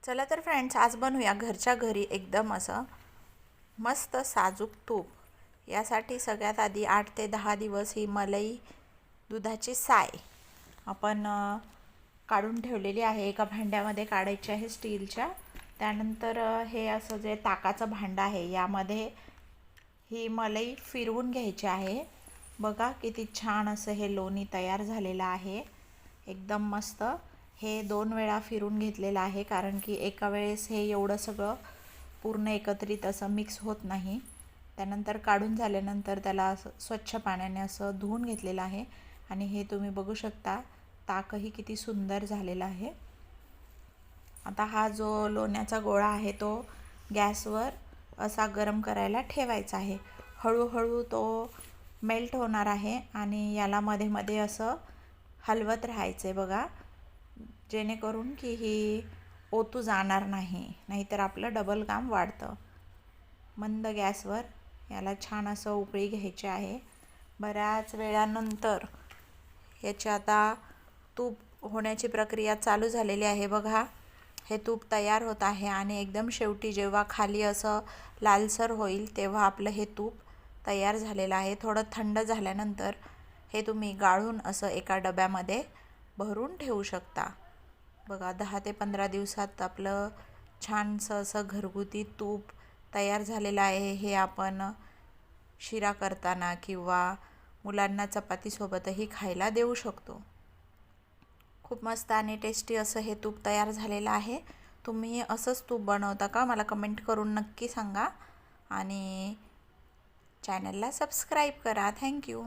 चला तर फ्रेंड्स, आज बनवूया घरच्या घरी एकदम असं मस्त साजूक तूप. यासाठी सगळ्यात आधी 8 ते 10 दिवस ही मलई दुधाची साय आपण काढून ठेवलेली आहे. एका भांड्यामध्ये काढायची आहे स्टीलच्या. त्यानंतर हे असं जे ताकाचं भांडं आहे यामध्ये ही मलई फिरवून घ्यायची आहे. बघा किती छान असं हे लोणी तयार झालेलं आहे, एकदम मस्त. हे 2 वेळा फिरून घेतलेलं आहे, कारण की एका वेळेस हे एवढं सगळं पूर्ण एकत्रित असं मिक्स होत नाही. त्यानंतर काढून झाल्यानंतर त्याला असं स्वच्छ पाण्याने असं धुवून घेतलेलं आहे. आणि हे तुम्ही बघू शकता, ताकही किती सुंदर झालेला आहे. आता हा जो लोण्याचा गोळा आहे तो गॅसवर असा गरम करायला ठेवायचा आहे. हळूहळू तो मेल्ट होणार आहे आणि याला मध्ये मध्ये असं हलवत राहायचे बघा, जेणेकरून की ही ओतू जाणार नाही, नाहीतर आपलं डबल काम वाढतं. मंद गॅसवर याला छान असं उकळी घ्यायची आहे. बऱ्याच वेळानंतर याची आता तूप होण्याची प्रक्रिया चालू झालेली आहे. बघा, हे तूप तयार होत आहे आणि एकदम शेवटी जेव्हा खाली असं लालसर होईल तेव्हा आपलं हे तूप तयार झालेलं आहे. थोडं थंड झाल्यानंतर हे तुम्ही गाळून असं एका डब्यामध्ये भरून ठेवू शकता. बघा, 10 ते 15 दिवसात आपलं छानसं असं घरगुती तूप तयार झालेलं आहे. हे आपण शिरा करताना किंवा मुलांना चपातीसोबतही खायला देऊ शकतो. खूप मस्त आणि टेस्टी असं हे तूप तयार झालेलं आहे. तुम्ही असंच तूप बनवता का? मला कमेंट करून नक्की सांगा आणि चॅनलला सबस्क्राईब करा. थँक्यू.